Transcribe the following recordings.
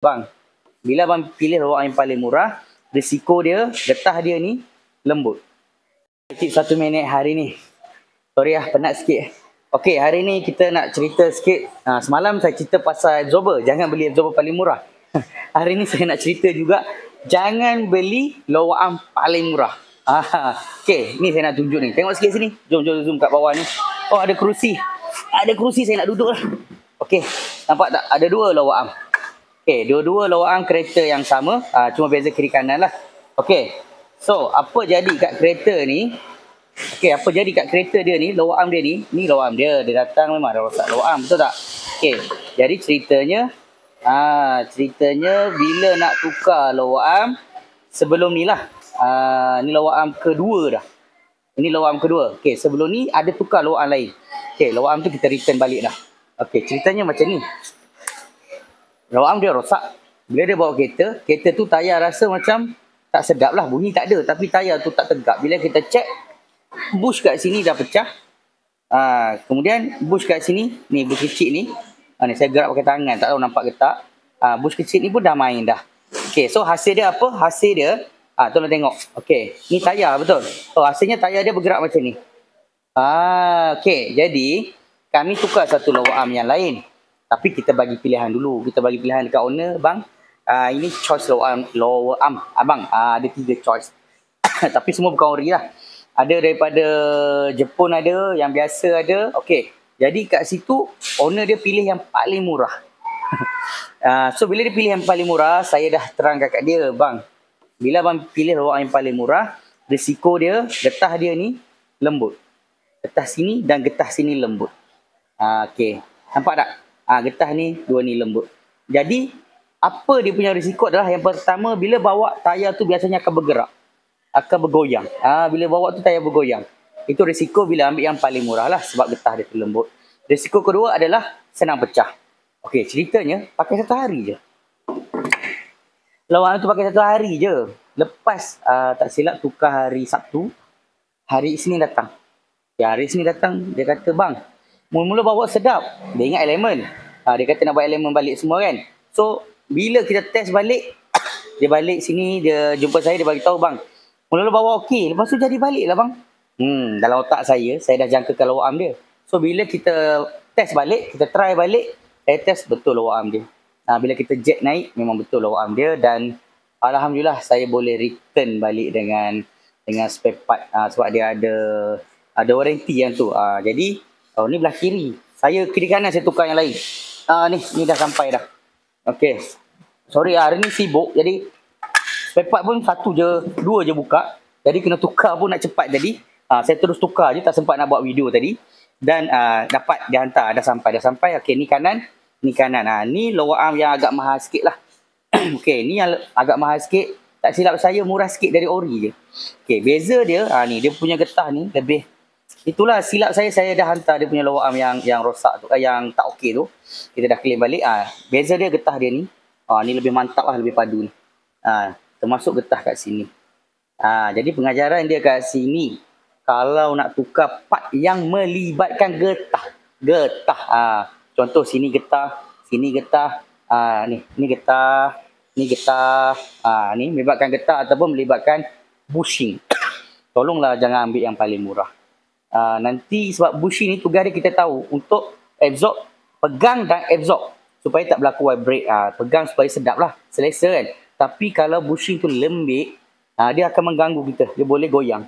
Bang, bila abang pilih lower arm yang paling murah, risiko dia, getah dia ni lembut. Tip 1 minit hari ni. Sorry lah, penat sikit. Okey, hari ni kita nak cerita sikit. Semalam saya cerita pasal absorber. Jangan beli absorber paling murah. Hari ni saya nak cerita juga, jangan beli lower arm paling murah. Okey, ni saya nak tunjuk ni. Tengok sikit sini. Jom zoom kat bawah ni. Oh, ada kerusi. Ada kerusi, saya nak duduk lah. Okey, nampak tak? Ada dua lower arm. Okey, dua-dua lower arm kereta yang sama. Cuma beza kiri kanan lah. Okey, so apa jadi kat kereta ni? Okey, apa jadi kat kereta dia ni, lower arm dia ni lower arm dia. Dia datang memang ada rosak lower arm, betul tak? Okey, jadi ceritanya bila nak tukar lower arm, sebelum ni lah. Ni lower arm kedua dah. Ini lower arm kedua. Okey, sebelum ni ada tukar lower arm lain. Okey, lower arm tu kita return balik dah. Okey, ceritanya macam ni. Lower arm dia rosak. Bila dia bawa kereta tu tayar rasa macam tak sedap lah. Bunyi tak ada, tapi tayar tu tak tegak. Bila kita check, bush kat sini dah pecah. Kemudian bush kat sini, ni bush kecil ni. Ni saya gerak pakai tangan, tak tahu nampak ke tak. Bush kecil ni pun dah main dah. Okey, so hasil dia apa? Hasil dia, tolong tengok. Okey, ni tayar betul. Oh, hasilnya tayar dia bergerak macam ni. Okey, jadi kami tukar satu lower arm yang lain. Tapi kita bagi pilihan dulu. Kita bagi pilihan dekat owner, bang. Ini choice lower arm. Abang, ada 3 choice. Tapi semua bukan ori lah. Ada daripada Jepun ada, yang biasa ada. Okey, jadi kat situ owner dia pilih yang paling murah. So bila dia pilih yang paling murah, saya dah terangkan kat dia, bang, bila abang pilih lower arm yang paling murah, risiko dia, getah dia ni lembut. Getah sini dan getah sini lembut. Okey, nampak tak? Getah ni, dua ni lembut. Jadi apa dia punya risiko adalah, yang pertama, bila bawa tayar tu biasanya akan bergerak, akan bergoyang. Bila bawa tu tayar bergoyang. Itu risiko bila ambil yang paling murah lah, sebab getah dia tu lembut. Risiko kedua adalah senang pecah. Okey, ceritanya pakai 1 hari je. Lower arm tu pakai 1 hari je. Lepas tak silap tukar hari Sabtu, hari Isnin datang. Hari Isnin datang, dia kata, bang, mula-mula bawa sedap. Dia ingat elemen. Dia kata nak buat elemen balik semua kan. So bila kita test balik, dia balik sini, dia jumpa saya, dia bagi tahu, bang, mula-mula bawa okey, lepas tu jadi balik lah bang. Dalam otak saya dah jangkakan lower arm dia. So bila kita test balik, kita try balik, saya test betul lower arm dia. Bila kita jack naik, memang betul lower arm dia. Dan alhamdulillah saya boleh return balik dengan spare part. Sebab dia ada warranty yang tu. Jadi ni belah kiri. Saya kiri kanan saya tukar yang lain. Ni dah sampai dah. Okey. Sorry hari ni sibuk. Jadi spare part pun 2 je buka. Jadi kena tukar pun nak cepat jadi. Saya terus tukar je, tak sempat nak buat video tadi. Dan dapat dia hantar, dah sampai. Okey, ni kanan. Ni lower arm yang agak mahal sikit lah. Okey, ni yang agak mahal sikit. Tak silap saya murah sikit dari ori je. Okey, beza dia, ni dia punya getah ni lebih. Itulah silap saya dah hantar dia punya lower arm yang rosak tu, yang tak okey tu. Kita dah claim balik. Beza dia getah dia ni. Ni lebih mantap lah, lebih padu ni. Termasuk getah kat sini. Jadi pengajaran dia kat sini, kalau nak tukar part yang melibatkan getah. Contoh sini getah, ni getah, ni melibatkan getah ataupun melibatkan bushing. Tolonglah jangan ambil yang paling murah. Nanti sebab bushing ni tugas dia kita tahu untuk absorb, pegang dan absorb supaya tak berlaku vibrate. Pegang supaya sedap lah, selesa kan. Tapi kalau bushing tu lembik, dia akan mengganggu kita, dia boleh goyang.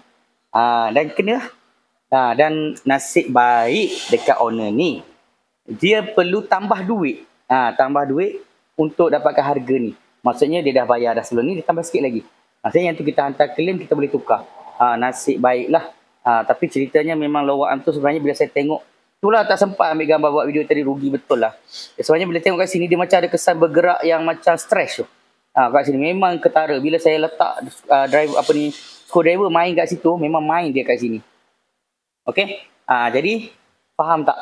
Dan kena. Dan nasib baik dekat owner ni, dia perlu tambah duit. Tambah duit untuk dapatkan harga ni. Maksudnya dia dah bayar dah sebelum ni, dia tambah sikit lagi. Maksudnya yang tu kita hantar claim, kita boleh tukar. Nasib baiklah. Tapi ceritanya memang lower arm tu sebenarnya bila saya tengok, itulah tak sempat ambil gambar buat video tadi, rugi betul lah. Sebenarnya bila tengok kat sini, dia macam ada kesan bergerak yang macam stretch tu. Kat sini memang ketara. Bila saya letak screwdriver main kat situ, memang main dia kat sini. Okey? Jadi faham tak?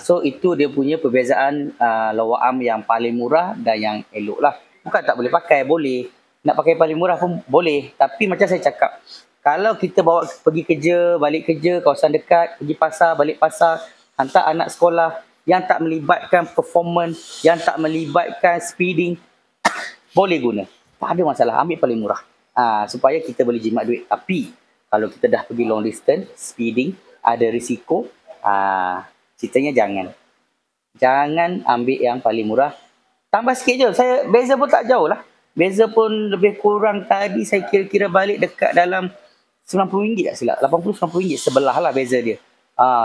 So itu dia punya perbezaan lower arm yang paling murah dan yang elok lah. Bukan tak boleh pakai, boleh. Nak pakai paling murah pun boleh. Tapi macam saya cakap, kalau kita bawa pergi kerja, balik kerja, kawasan dekat, pergi pasar, balik pasar, hantar anak sekolah, yang tak melibatkan performance, yang tak melibatkan speeding, boleh guna. Tak ada masalah, ambil paling murah. Supaya kita boleh jimat duit. Tapi kalau kita dah pergi long distance, speeding, ada risiko, ceritanya jangan. Jangan ambil yang paling murah. Tambah sikit je. Beza pun tak jauh lah. Beza pun lebih kurang tadi saya kira-kira balik dekat dalam RM90 tak silap. RM80-90 sebelah lah beza dia.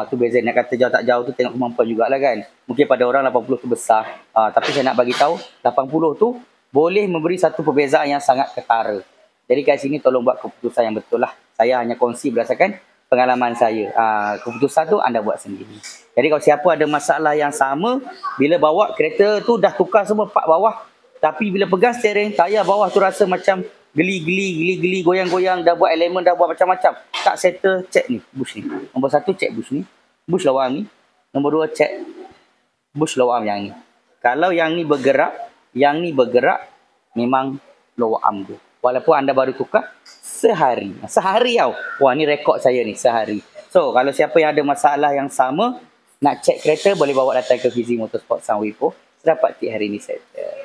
Tu beza. Nak kata jauh tak jauh tu tengok kemampuan jugalah kan. Mungkin pada orang 80 tu besar. Tapi saya nak bagi tahu 80 tu boleh memberi satu perbezaan yang sangat ketara. Jadi kat sini tolong buat keputusan yang betul lah. Saya hanya kongsi berdasarkan pengalaman saya. Keputusan tu anda buat sendiri. Jadi kalau siapa ada masalah yang sama, bila bawa kereta tu dah tukar semua part bawah, tapi bila pegang steering, tayar bawah tu rasa macam geli, goyang-goyang, dah buat elemen, dah buat macam-macam. Tak settle, check ni, bush ni. Nombor 1, check bush ni. Bush lower arm ni. Nombor 2, check bush lower arm yang ni. Kalau yang ni bergerak, memang lower arm tu. Walaupun anda baru tukar sehari. Sehari tau. Wah, ni rekod saya ni, sehari. So, kalau siapa yang ada masalah yang sama, nak check kereta, boleh bawa datang ke Fizi Motorsport Sunway Poh. Dapat tip hari ni settle.